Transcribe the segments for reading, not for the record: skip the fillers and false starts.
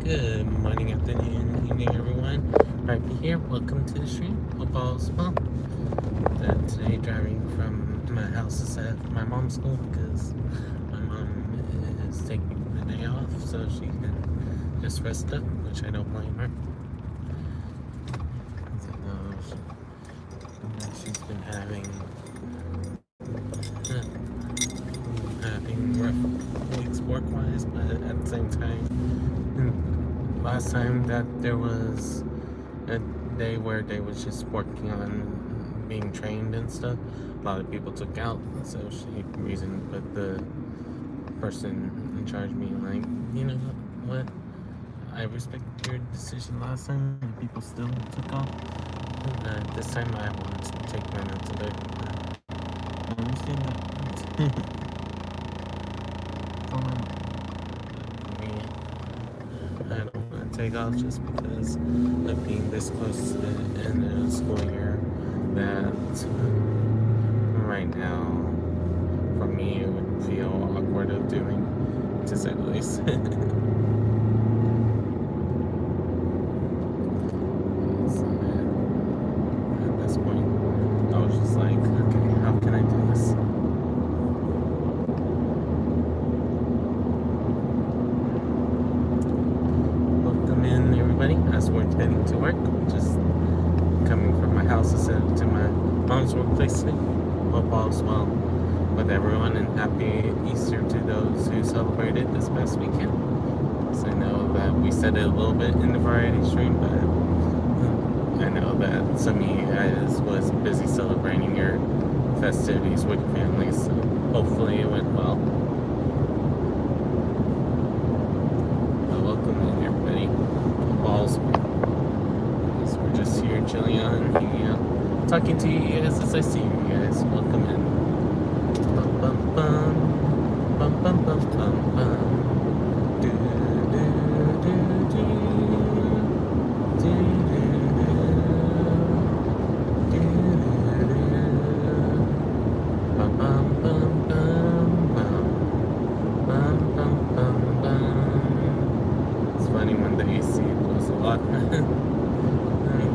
Good morning, afternoon, evening, everyone. Rhypi here. Welcome to the stream. Hope all is well. Today, driving from my house is at my mom's school because my mom is taking the day off so she can just rest up, which I don't blame her. She's been having rough weeks work-wise, but at the same time, last time that there was a day where they was just working on being trained and stuff, a lot of people took out, so she reasoned with the person in charge being like, you know what, I respect your decision last time and people still took off. This time I wanted to take mine out today. I understand that. For me, I don't want to take off just because of being this close to the end of the school year. That right now, for me, it would feel awkward of doing, to say the least. So at this point, I was just like, okay, how can I do this? Welcome in, everybody, as we're heading to work. Just coming from my house instead to my mom's workplace today. Hope all's well with everyone, and happy Easter to those who celebrated this past weekend. So I know that we said it a little bit in the variety stream, but I know that some of you guys was busy celebrating your festivities with your families, so hopefully it went well. But welcome in, everybody. Balls. So we're just here chilling on, hanging out, talking to you guys as I see you guys. Welcome in. Bum bum bum, bum bum bum bum bum. Do do do do do do. It's funny when the AC blows a lot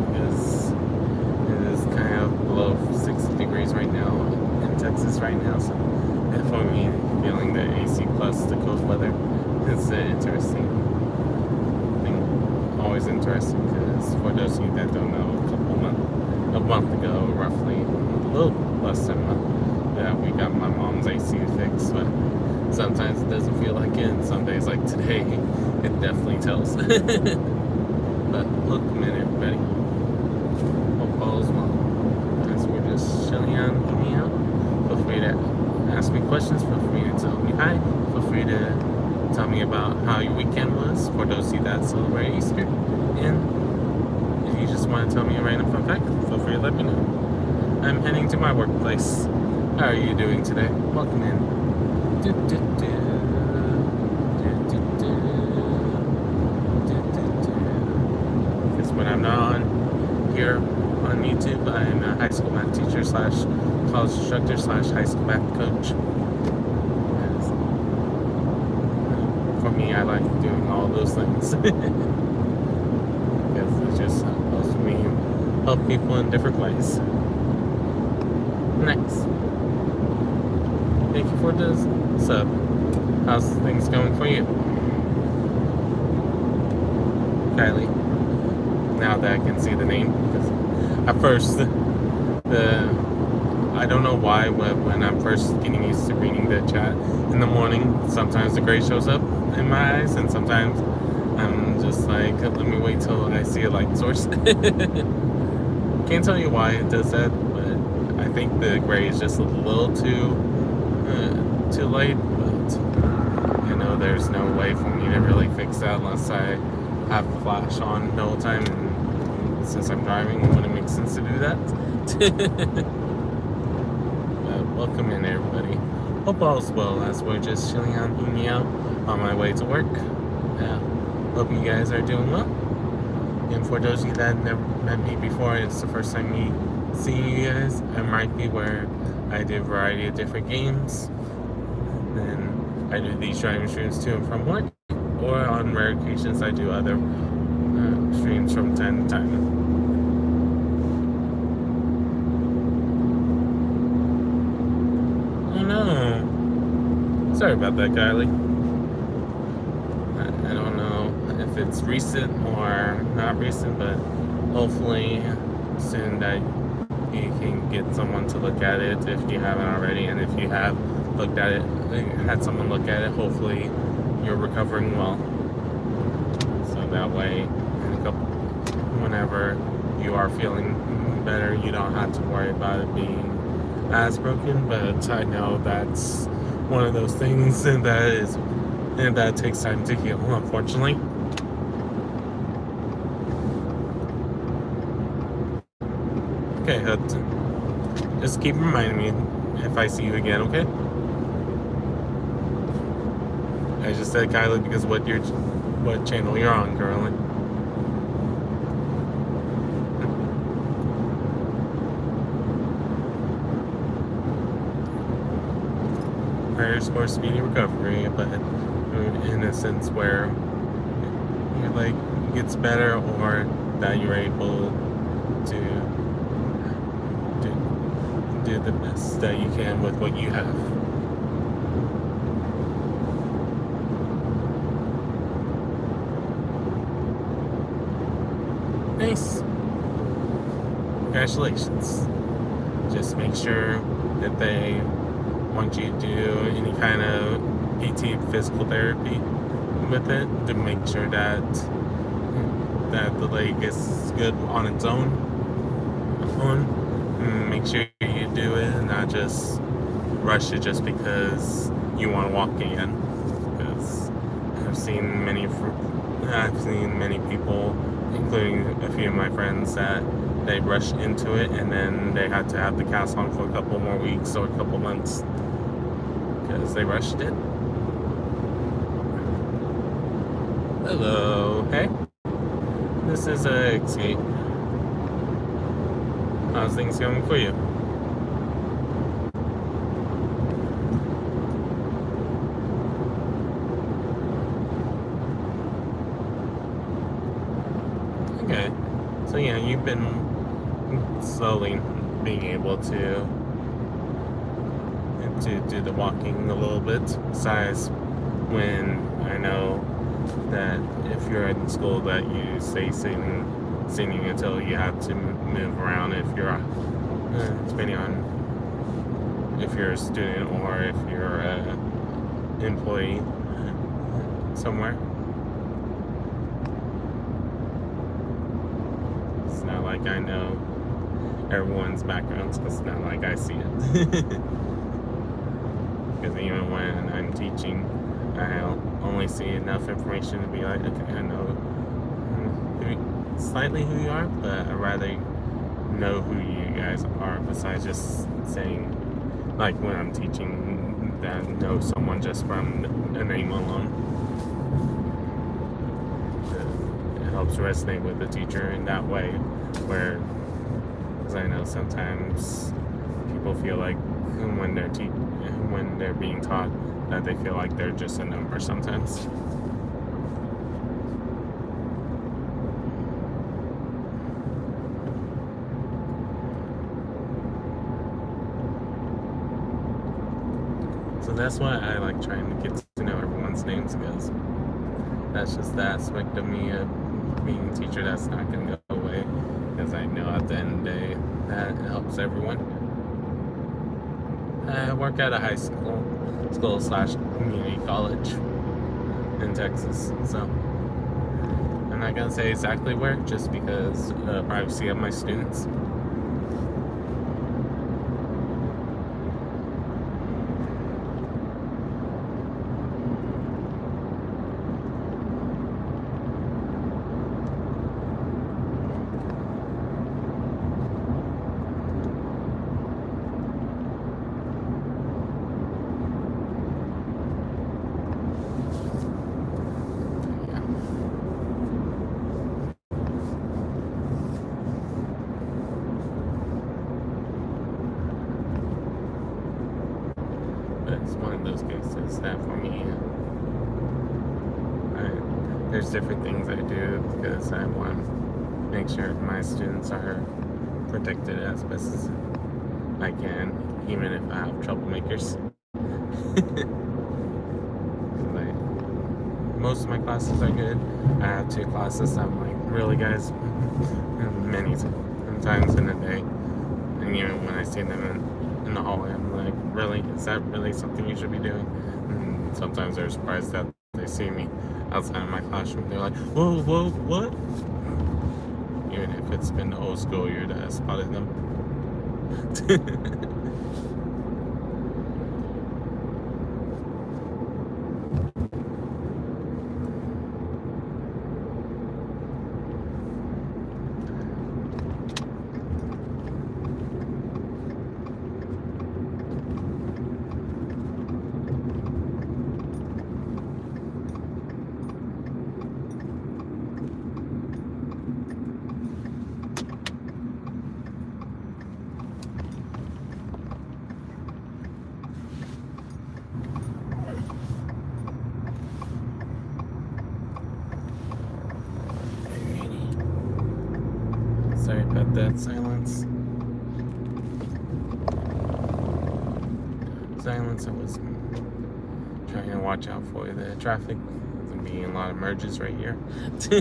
because it is kind of below 60 degrees right now in Texas right now. So for me, feeling the AC plus the cold weather is an interesting thing. Always interesting because for those of you that don't know, a month ago, roughly, a little less than a month, that we got my mom's AC fixed, but sometimes it doesn't feel like it, and some days like today, it definitely tells. But welcome in, everybody. Hope all is well. As we're just chilling out, hanging out, feel free to ask me questions, feel free to tell me hi, feel free to tell me about how your weekend was, for those of you that celebrate Easter, and if you just want to tell me a random fun fact, feel free to let me know. I'm heading to my workplace. How are you doing today? Welcome in. Do, do, do. Because when I'm not on here on YouTube, I'm a high school math teacher slash college instructor slash high school math coach. For me, I like doing all those things. Because it just helps me help people in different ways. Next. Thank you for this sub. How's things going for you? Kylie. Now that I can see the name. Because at first, I don't know why, but when I'm first getting used to reading the chat in the morning, sometimes the gray shows up in my eyes, and sometimes I'm just like, let me wait till I see a light source. Can't tell you why it does that, but I think the gray is just a little too late, but I know there's no way for me to really fix that unless I have the flash on the whole time, and since I'm driving, it wouldn't make sense to do that. But welcome in, everybody. Hope all's well as we're just chilling out, hanging out on my way to work. Hope you guys are doing well. And for those of you that never met me before, it's the first time me seeing you guys. I'm Rhypi, where I do a variety of different games. And I do these driving streams to and from work, or or on rare occasions I do other streams from time to time. Oh no. Sorry about that, Kylie. I don't know if it's recent or not recent, but hopefully soon that you can get someone to look at it if you haven't already, and if you have looked at it, had someone look at it, hopefully you're recovering well. So that way, whenever you are feeling better, you don't have to worry about it being as broken. But I know that's one of those things, and that takes time to heal, unfortunately. Okay, Hudson. Just keep reminding me if I see you again, okay? I just said Kylie because what channel you're on currently. Prayers for speedy recovery, but in a sense where your leg gets better, or that you're able to do the best that you can with what you have. Nice. Congratulations. Just make sure that they want you to do any kind of PT, physical therapy with it, to make sure that the leg is good on its own. Make sure you do it and not just rush it just because you want to walk again. Because I've seen many people, including a few of my friends, that they rush into it and then they had to have the cast on for a couple more weeks or a couple months because they rushed it. Hello, hey. This is Escape. How's things going for you? Okay, so yeah, you've been slowly being able to do the walking a little bit. Besides, when I know that if you're in school that you stay sitting until you have to move around, if you're depending on if you're a student or if you're an employee somewhere. It's not like I know everyone's backgrounds, because it's not like I see it. Because even when I'm teaching, I only see enough information to be like, okay, I know slightly who you are, but I'd rather know who you guys are, besides just saying, like when I'm teaching, that know someone just from a name alone. It helps resonate with the teacher in that way, where, because I know sometimes people feel like when they're being taught, that they feel like they're just a number sometimes. So that's why I like trying to get to know everyone's names, because that's just the aspect of me being a teacher that's not going to go away, because I know at the end of the day that it helps everyone. I work at a high school / community college in Texas, so I'm not going to say exactly where, just because of the privacy of my students. It's one of those cases that for me, there's different things I do because I want to make sure my students are protected as best as I can, even if I have troublemakers. Like, most of my classes are good. I have 2 classes I'm like, really, guys? Many times in a day. And even when I see them in the hallway, I'm like, really? Is that really something you should be doing? And sometimes they're surprised that they see me outside of my classroom. They're like, whoa, what? Even if it's been the whole school year that I spotted them. Sorry about that silence. I was trying to watch out for the traffic. There's gonna be a lot of merges right here. It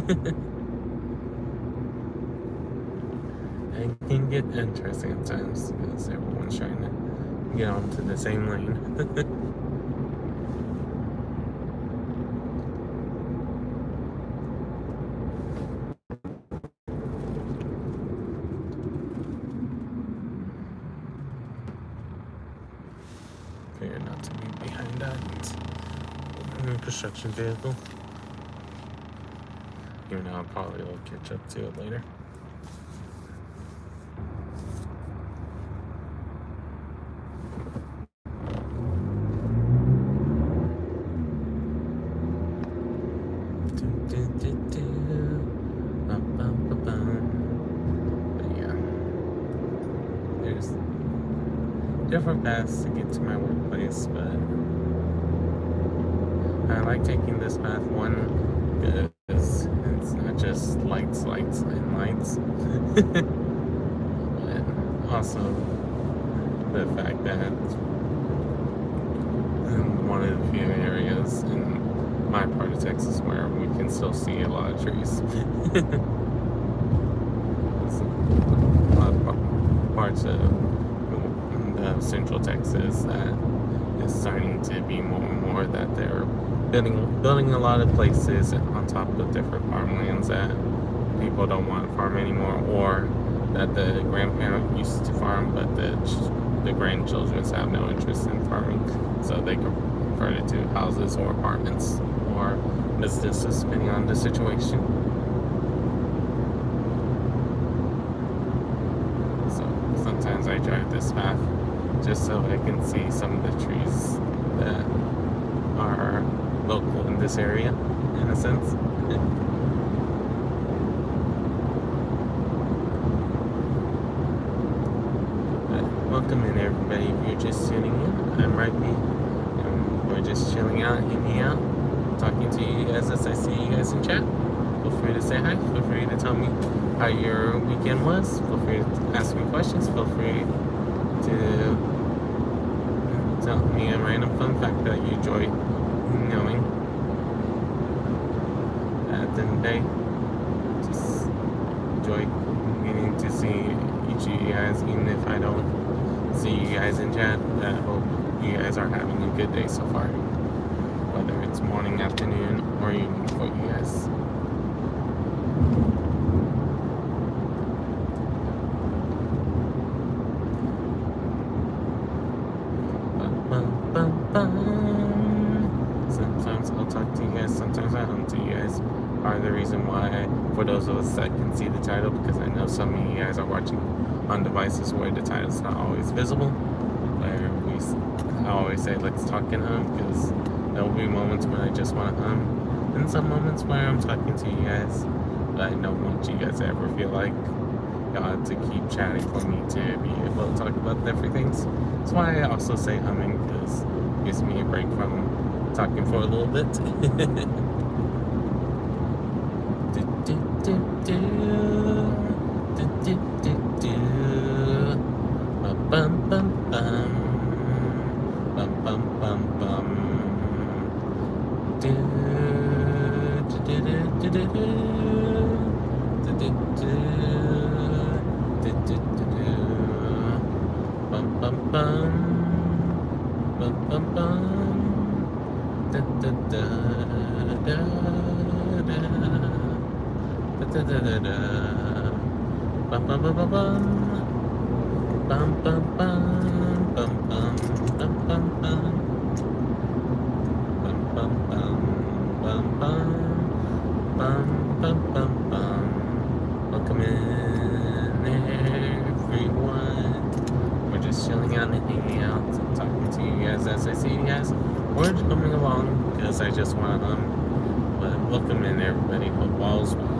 can get interesting at times because everyone's trying to get onto the same lane. Figure not to be behind that construction vehicle. Even though I'll probably will catch up to it later. But yeah, there's different paths to get to my workplace, but I like taking this path, one, because it's not just lights, and lights, but also the fact that one of the few areas in my part of Texas where we can still see a lot of trees. A lot of parts of central Texas that is starting to be more and more that they're building a lot of places on top of different farmlands that people don't want to farm anymore, or that the grandparent used to farm, but the grandchildren have no interest in farming, so they convert it to houses or apartments or businesses, depending on the situation. So sometimes I drive this path just so I can see some of the trees that are local in this area, in a sense. Welcome in, everybody. If you're just tuning in, I'm Rhypi, and we're just chilling out, hanging out, talking to you guys as I see you guys in chat. Feel free to say hi. Feel free to tell me how your weekend was. Feel free to ask me questions. Feel free to tell me a random fun fact that you enjoy knowing. At the end of the day, just enjoy getting to see each of you guys, even if I don't see you guys in chat. I hope you guys are having a good day so far, whether it's morning, afternoon, or evening for you guys. Sometimes I'll talk to you guys, sometimes I don't to you guys. Are the reason why, for those of us that can see the title, because I know some of you guys are watching on devices where the title's not always visible. I always say let's talk and hum, because there will be moments when I just want to hum, and some moments where I'm talking to you guys, but I don't want you guys to ever feel like y'all have to keep chatting for me to be able to talk about different things. That's why I also say humming, because it gives me a break from talking for a little bit. Welcome in, everyone. We're just chilling out and hanging out, talking to you guys as I see you guys. We're just coming along because I just want to but welcome in, everybody. Hope all's well.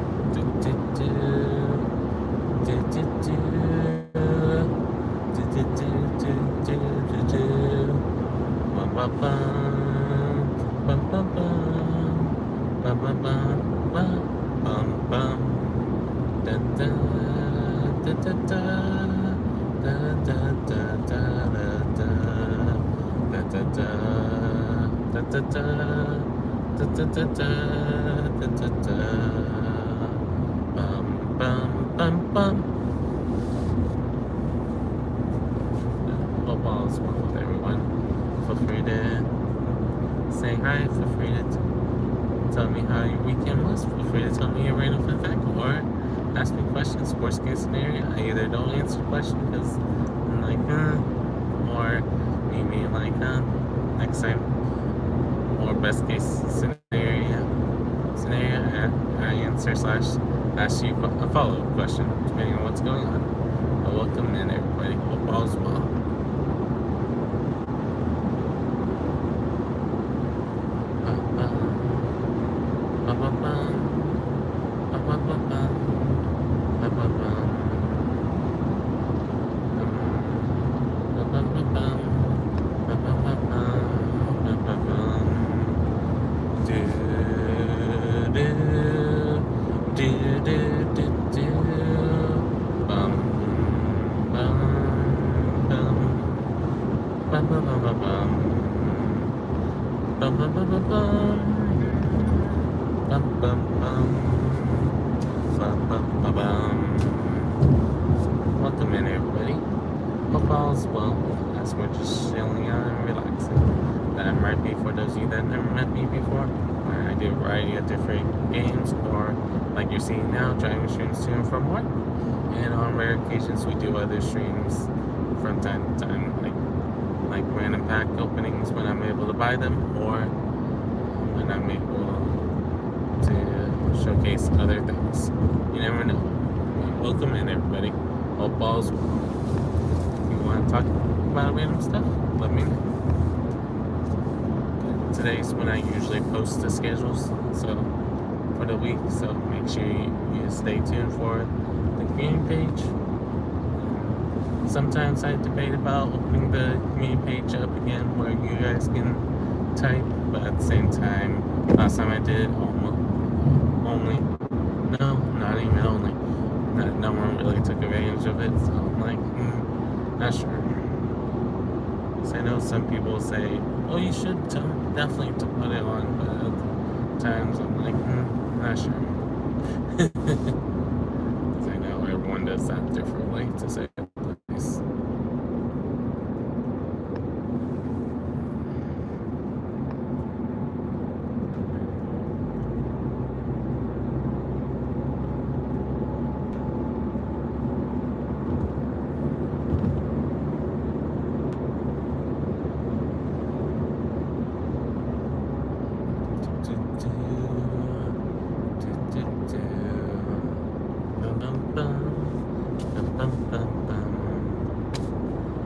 Hope all is well with everyone. Feel free to say hi. Feel free to tell me how your weekend was. Feel free to tell me a random fun fact or ask me questions. Worst case scenario, I either don't answer the question because I'm like, or maybe like, next time. Or best case scenario, I answer / ask you a follow-up question depending on what's going on. But welcome in, everybody. Hope all's well. Welcome in, everybody. Hope all's well as we're just chilling out and relaxing. I'm Rhypi, for those of you that never met me before. I do a variety of different games, or like you're seeing now, driving streams to and from work. And on rare occasions, we do other streams from time to time, like random pack openings when I'm able to buy them, or when I'm able to showcase other things. You never know. Welcome in, everybody. Hope all's well. If you want to talk about random stuff, let me know. Today's when I usually post the schedules for the week, so make sure you stay tuned for the community page. Sometimes I debate about opening the community page up again where you guys can type, but at the same time, last time I did no one really took advantage of it, so I'm like, not sure. So I know some people say, oh, you should definitely put it on, but at times I'm like, not sure. Because I know everyone does that differently, to say the least.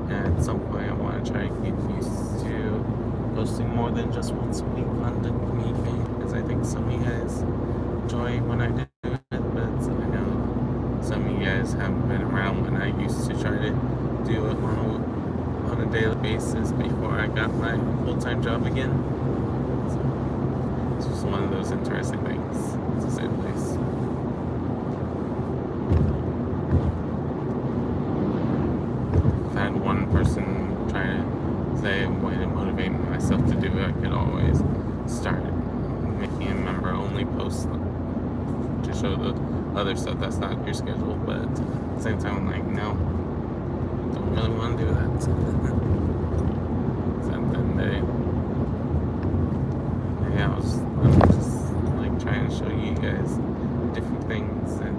At some point, I want to try to get used to posting more than just once a week on the community page, because I think some of you guys enjoy when I do it, but I know some of you guys haven't been around when I used to try to do it on a daily basis before I got my full-time job again. So it's just one of those interesting things, to say the least. If I had one person try to say a way to motivate myself to do it, I could always start making a member-only post show the other stuff that's not your schedule, but at the same time, I'm like, no, don't really want to do that. So then yeah, I'm just like trying to show you guys different things and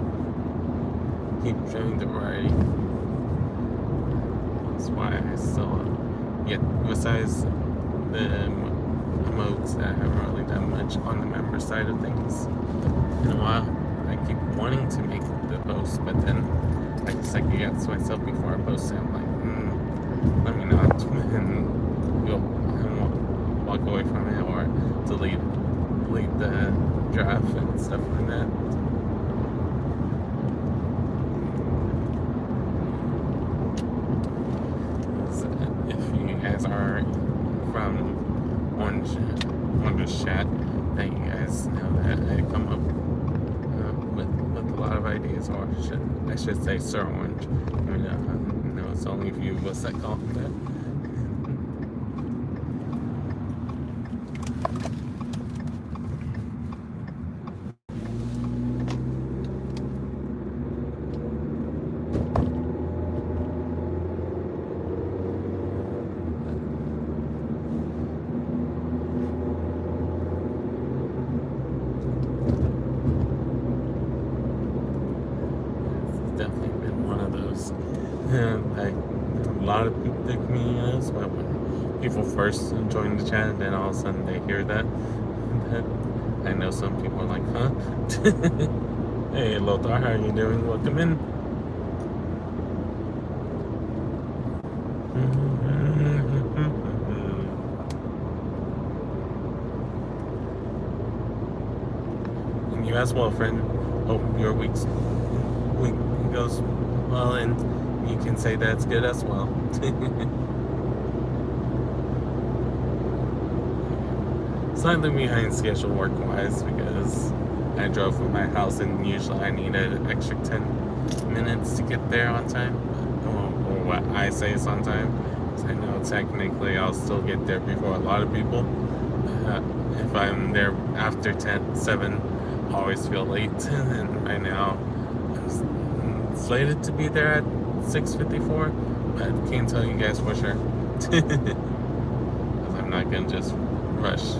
keep showing the variety. That's why I still, besides the modes, I haven't really done much on the member side of things in a while. I keep wanting to make the post, but then I just second guess myself before I post it. I'm like, let me not, and go and walk away from it, or delete the draft and stuff like that. If you guys are from Orange Chat, that you guys know that I come up with a lot of ideas, or I should say Sir Orange. I mean, no, it's only a few of us that call him that. Definitely been one of those. Like a lot of the community knows, but when people first join the chat and then all of a sudden they hear that I know some people are like, huh? Hey Lothar, how are you doing? Welcome in. And you as well, friend. Hope your week goes well, and you can say that's good as well. Slightly behind schedule work-wise because I drove from my house, and usually I need an extra 10 minutes to get there on time, or what I say is on time. So I know technically I'll still get there before a lot of people. If I'm there after 7, I always feel late, and right now I'm slated to be there at 6:54, but I can't tell you guys for sure. Because I'm not gonna just rush.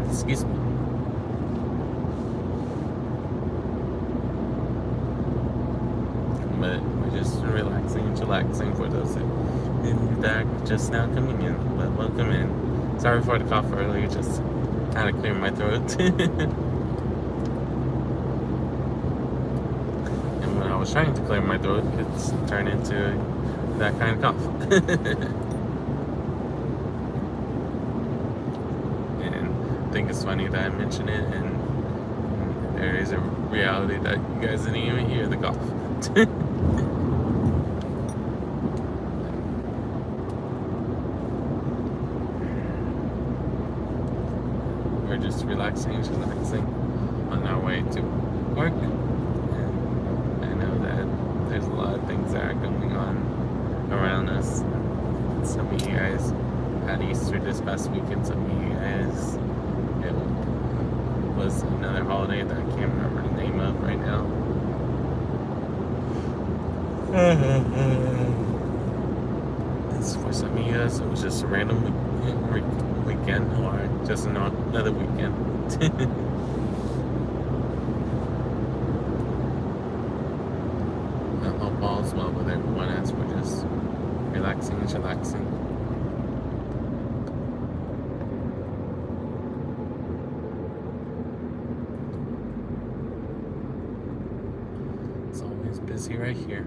Excuse me. But we're just relaxing and chillaxing for those that just now coming in. But welcome in. Sorry for the cough earlier, just had to clear my throat. And when I was trying to clear my throat, it's turned into that kind of cough. And I think it's funny that I mentioned it, and there is a reality that you guys didn't even hear the cough. We're just relaxing and chillaxing on our way to work. And I know that there's a lot of things that are going on around us. Some of you guys had Easter this past weekend. Some of you guys, it was another holiday that I can't remember the name of right now. It's for some of you guys, it was just a random weekend, or just another weekend. I hope all's well with everyone as we're just relaxing and chillaxing. It's always busy right here.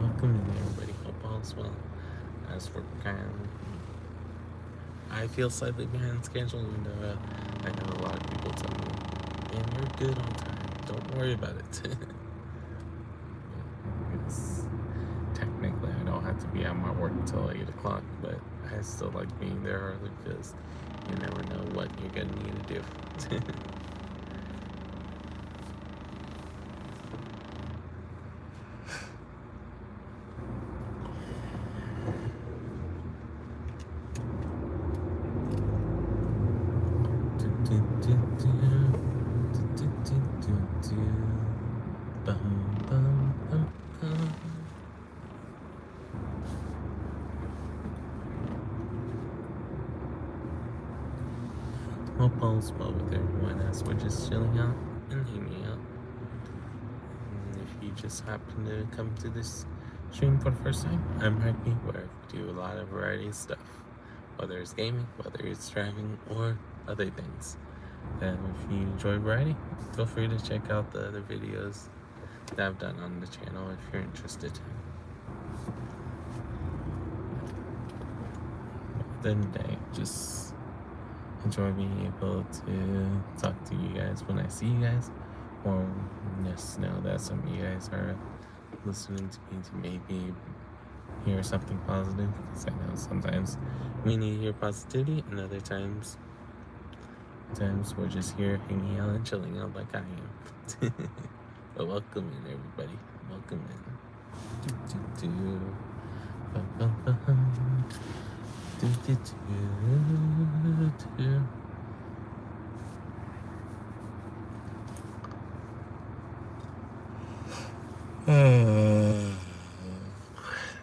Welcome in, everybody. Hope all's well. As for I feel slightly behind schedule, and I know a lot of people tell me, "Man, you're good on time. Don't worry about it." have to be at my work until 8 o'clock, but I still like being there early because you never know what you're going to need to do. Hope all's well with everyone as we're just chilling out and hanging out. And if you just happen to come to this stream for the first time, I'm Rhypi, where we do a lot of variety of stuff, whether it's gaming, whether it's driving, or other things. And if you enjoy variety, feel free to check out the other videos that I've done on the channel if you're interested. Then day, just enjoy being able to talk to you guys when I see you guys, or just know that some of you guys are listening to me to maybe hear something positive, because I know sometimes we need to hear positivity, and other times we're just here hanging out and chilling out like I am. But welcome in, everybody. Welcome in.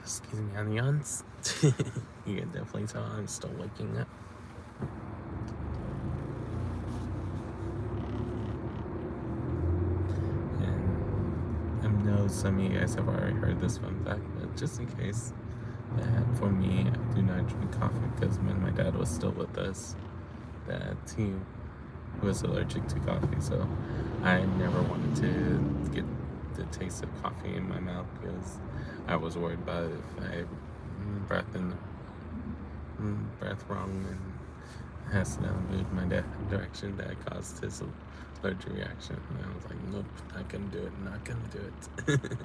Excuse me on the yawns. You can definitely tell I'm still waking up. And I know some of you guys have already heard this fun fact, but just in case, that for me, I do not drink coffee because when my dad was still with us, that he was allergic to coffee, so I never wanted to get the taste of coffee in my mouth because I was worried about if I breath wrong and accidentally moved my direction, that caused his allergic reaction. And I was like, nope, not gonna do it, not gonna do it.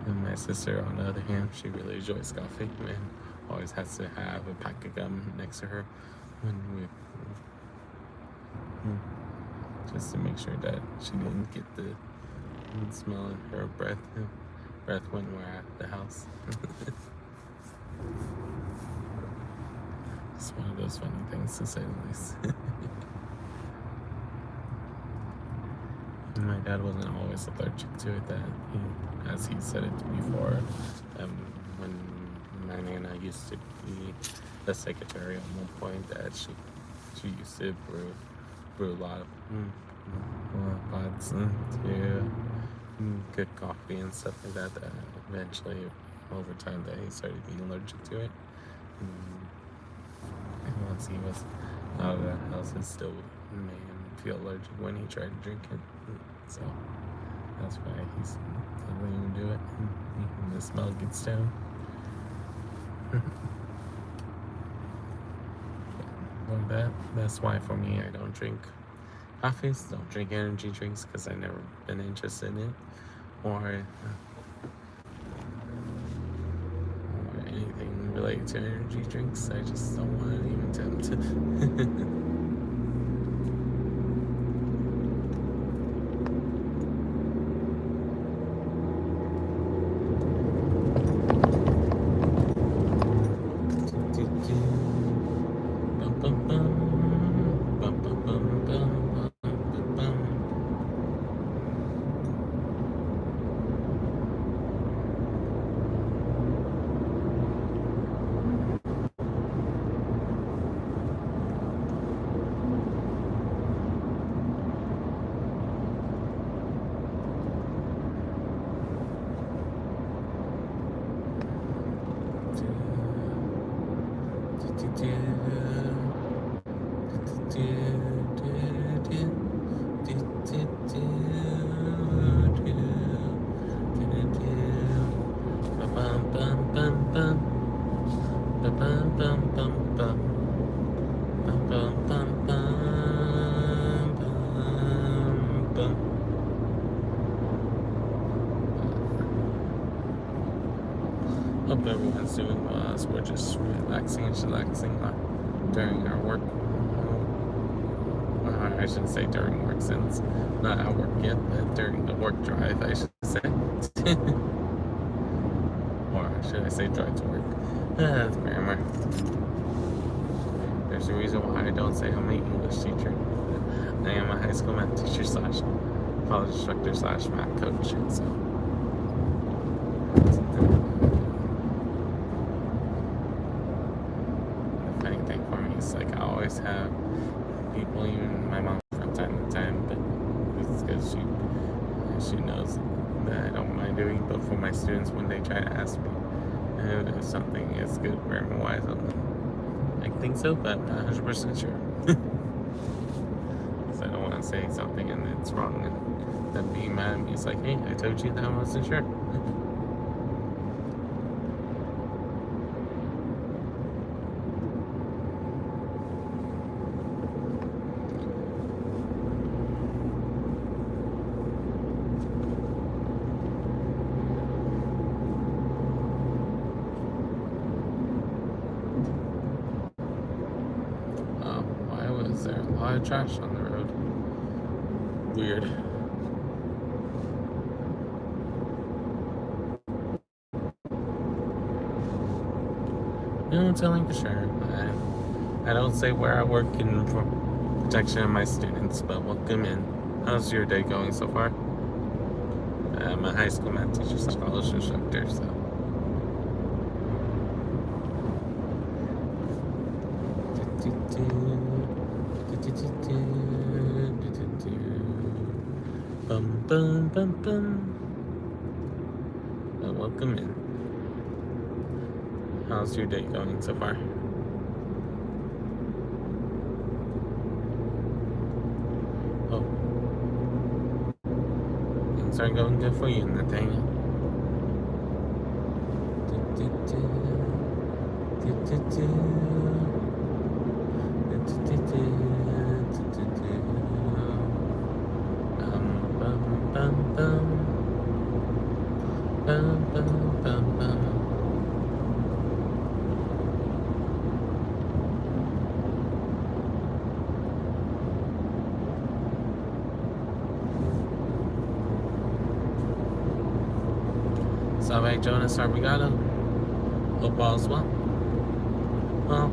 And my sister, on the other hand, she really enjoys coffee and always has to have a pack of gum next to her when we, just to make sure that she didn't get the smell in her breath when we're at the house. It's one of those funny things, to say the least. My dad wasn't always allergic to it, that as he said it before, when my Nana used to be the secretary at one point, that she used to brew a lot of pots to good coffee and stuff like that, that eventually over time that he started being allergic to it. And once he was out of that house, it still made him feel allergic when he tried to drink it. So that's why he's not going to do it. And the smell gets down. That's why for me, I don't drink coffees, don't drink energy drinks, because I've never been interested in it, or anything related to energy drinks. I just don't want to even tempt. Hope everyone's doing well as we're just relaxing and chillaxing during our work. I shouldn't say during work since not at work yet, but during the work drive, I should say. Or should I say drive to work? That's grammar. There's a reason why I don't say I'm an English teacher. I am a high school math teacher slash college instructor slash math coach. So. The funny thing for me is like I always have people, even my mom from time to time, but it's because she knows that I don't mind doing. But for my students, when they try to ask me if something is good grammar wise, I think so, but not 100% sure. Because I don't want to say something and it's wrong, and them being mad at me. It's like, hey, I told you that I wasn't sure. Why was there a lot of trash on the road? Weird. No telling for sure. I don't say where I work in protection of my students, but welcome in. How's your day going so far? I'm a high school math teacher, college instructor, so. Bum bum bum bum. Well, welcome in. How's your day going so far? Oh, things aren't going good for you, Nathaniel. Salve Jonas Arbigato. Hope all's well. Well,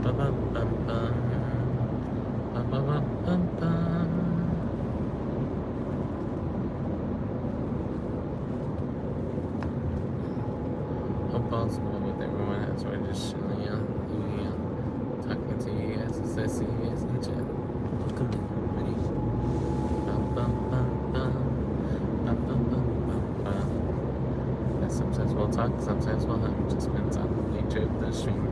Hope all's well with everyone else. We're just chilling out, talking to you guys as I see you guys in chat. Welcome in, everybody. Sometimes we'll talk, sometimes we'll hum. Just depends on the nature of the stream.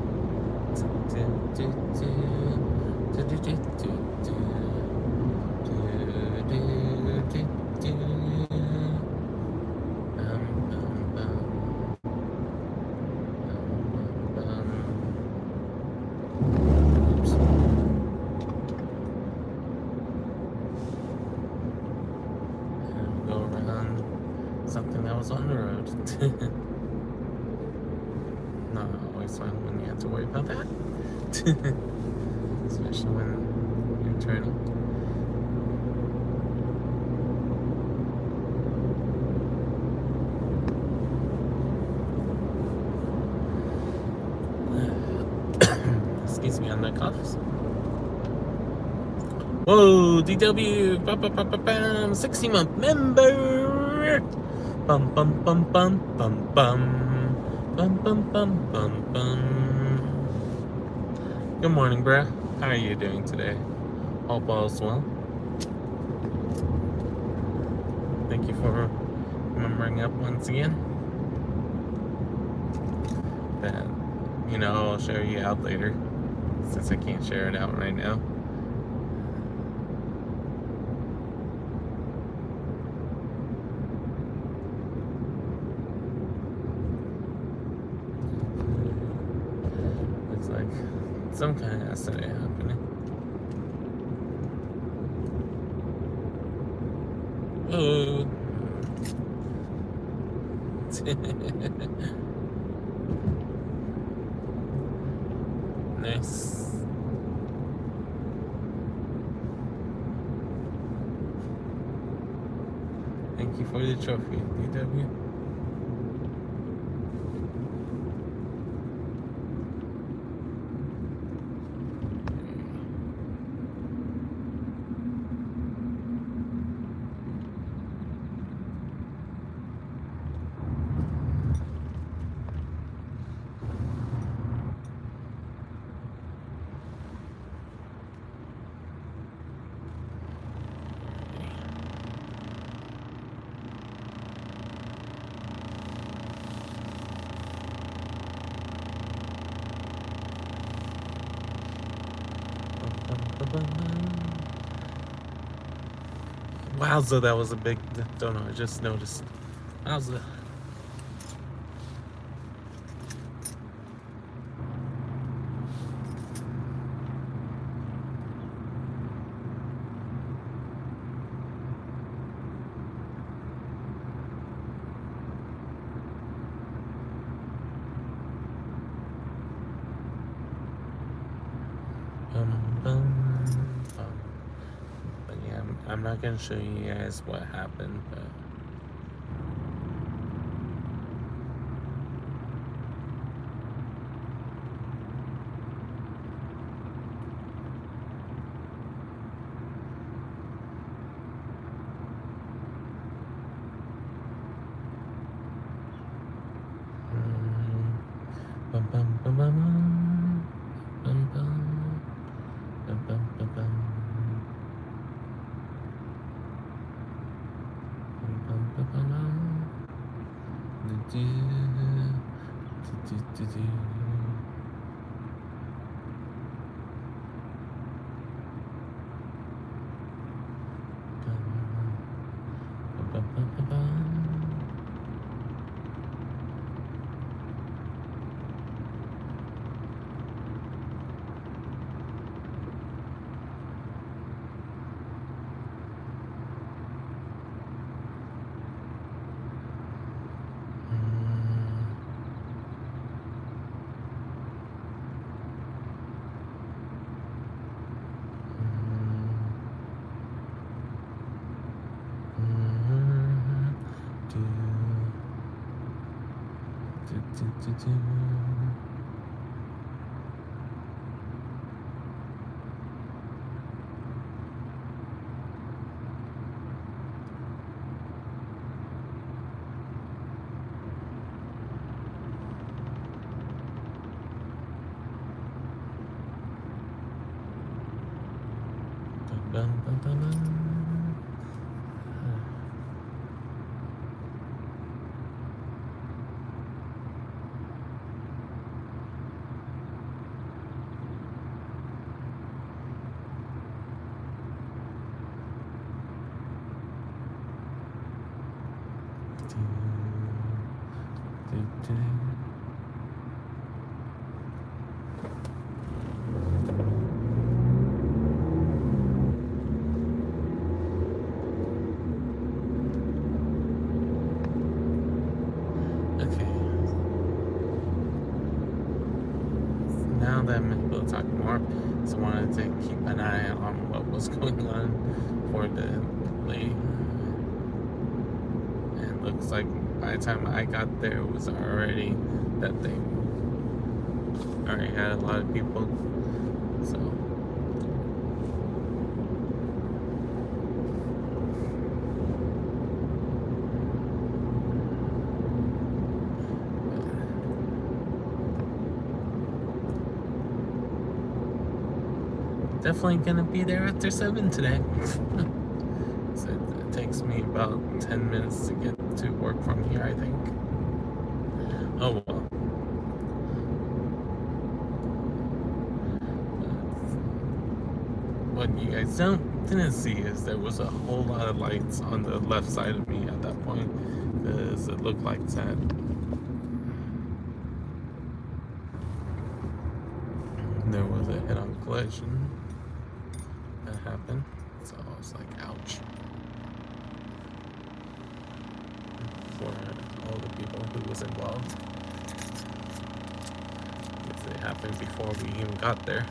Go around something that was on the road. Not always fun when you have to worry about that. Especially when you're turning. Excuse me on the coughs. Whoa, DW, 60-month member. Bum bum bum bum bum bum bum bum bum bum bum. Good morning, bruh. How are you doing today? Hope all's well. Thank you for remembering up once again. That, I'll share you out later, since I can't share it out right now. Looks like some kind of accident happening. Oh. Nice. Thank you for the trophy, DW. Wowza, that was a big, don't know, I just noticed. Wowza. But yeah, I'm not gonna show you guys what happened, but bum bum bum bum bum bum bum bum bum bum bum bum bum bum. Do, do, do, do. Bum, bum, bum, bum. Bum, bum, bum, bum. Okay. Now that I'm able to talk more, so I wanted to keep an eye on what was going on for the delay. And looks like by the time I got there, it was already that they already had a lot of people. So. Definitely gonna be there after 7 today. So it takes me about 10 minutes to get to work from here, I think. Oh well. What you guys didn't see is there was a whole lot of lights on the left side of me at that point, because it looked like that there was a head-on collision that happened. So I was like, ouch. For all the people who was involved. Because it happened before we even got there.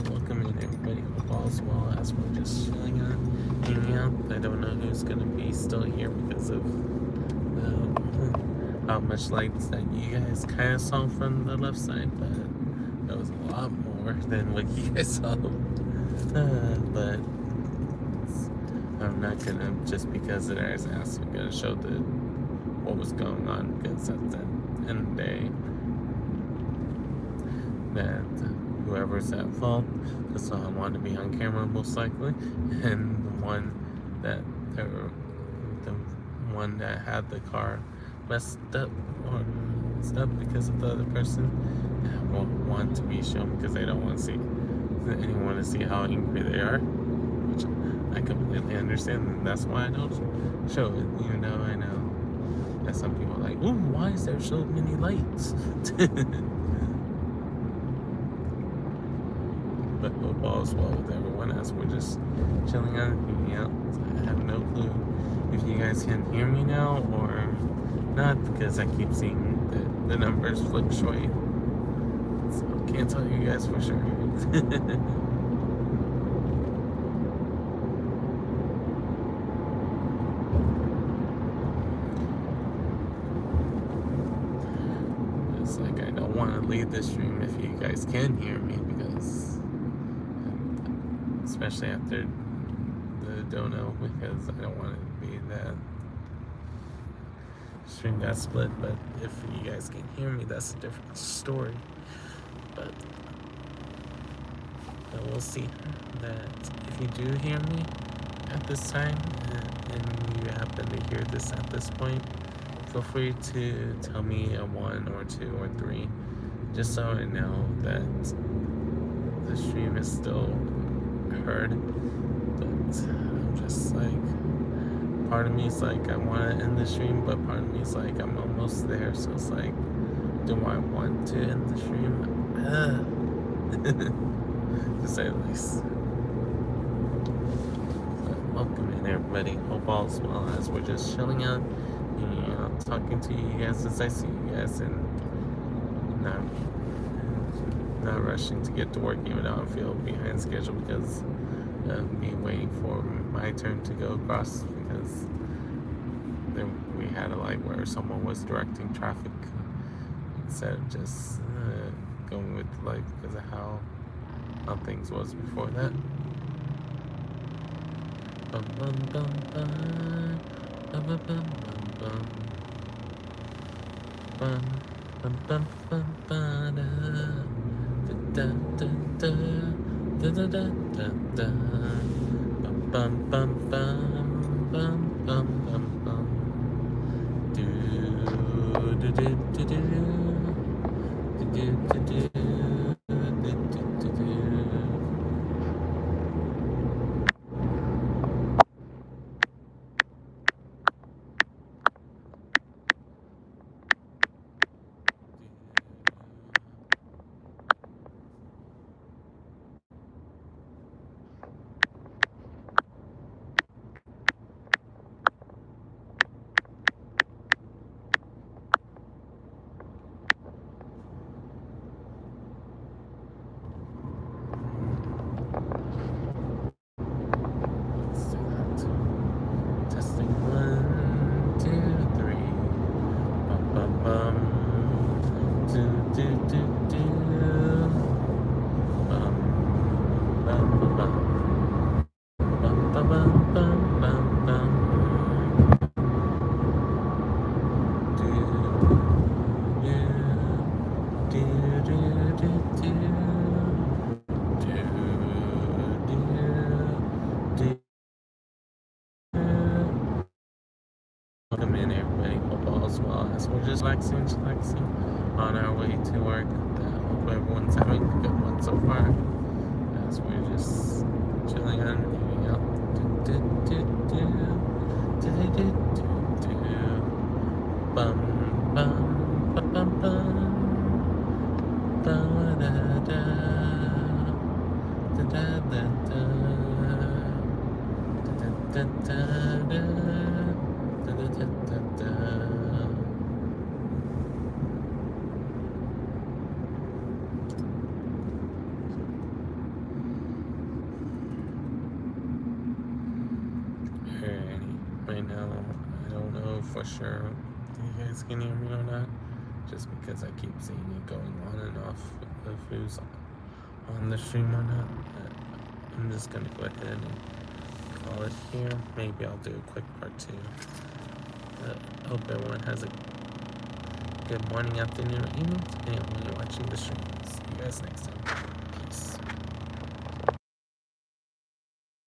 Welcome in everybody. Hope all's well as we're just chilling out, hanging out. I don't know who's gonna be still here because of how much lights that you guys kind of saw from the left side, but that was a lot more than what you guys saw. But I'm not gonna, just because it is asked, I'm gonna show what was going on, because at the end of the day, that whoever's at fault does not want to be on camera, most likely, and the one that had the car messed up or stuff because of the other person won't want to be shown, because they don't want to see anyone to see how angry they are, which I completely understand, and that's why I don't show it, even though I know that some people are like, ooh, why is there so many lights? But hope all is well with everyone as we're just chilling out, hanging out. I have no clue if you guys can hear me now or not, because I keep seeing the numbers fluctuate. So can't tell you guys for sure. It's like I don't want to leave the stream if you guys can hear me, because especially after the dono, because I don't want it to be that stream got split. But if you guys can hear me, that's a different story. But we'll see. That if you do hear me at this time, and you happen to hear this at this point, feel free to tell me a 1 or 2 or 3, just so I know that the stream is still heard. But I'm just like, part of me is like, I want to end the stream, but part of me is like, I'm almost there. So it's like, do I want to end the stream? To say the least. But welcome in, everybody. Hope all's well, as we're just chilling out, talking to you guys as I see you guys, and not rushing to get to work, even though I feel behind schedule because of me waiting for my turn to go across, because we had a light where someone was directing traffic instead of just going with the light because of how things was before that. Bum, bum, bum, bum, bum, bum, bum, bum, bum, bum, bum, bum, bum, da, da, da, da, da, da, da, da, bum, bum, bum, bum, bum, bum, bum, do, do, do, do, do, do, do, do. Testing 1, 2, 3. Bum bum bum. Do do do do. Bum bum bum bum. Bum bum bum bum bum bum. Do do do do do do. Welcome in, everybody. Hope all's well, as we're just relaxing on our way to work. Hope everyone's having a good one so far, as we're just chilling on, hanging out. Bum bum bum bum bum. Da da da da da da da da da da. Right now, I don't know for sure if you guys can hear me or not, just because I keep seeing it going on and off of who's on the stream or not. But I'm just gonna go ahead and call it here. Maybe I'll do a quick part 2. Hope everyone has a good morning, afternoon, or evening, depending on when you're watching the stream. See you guys next time.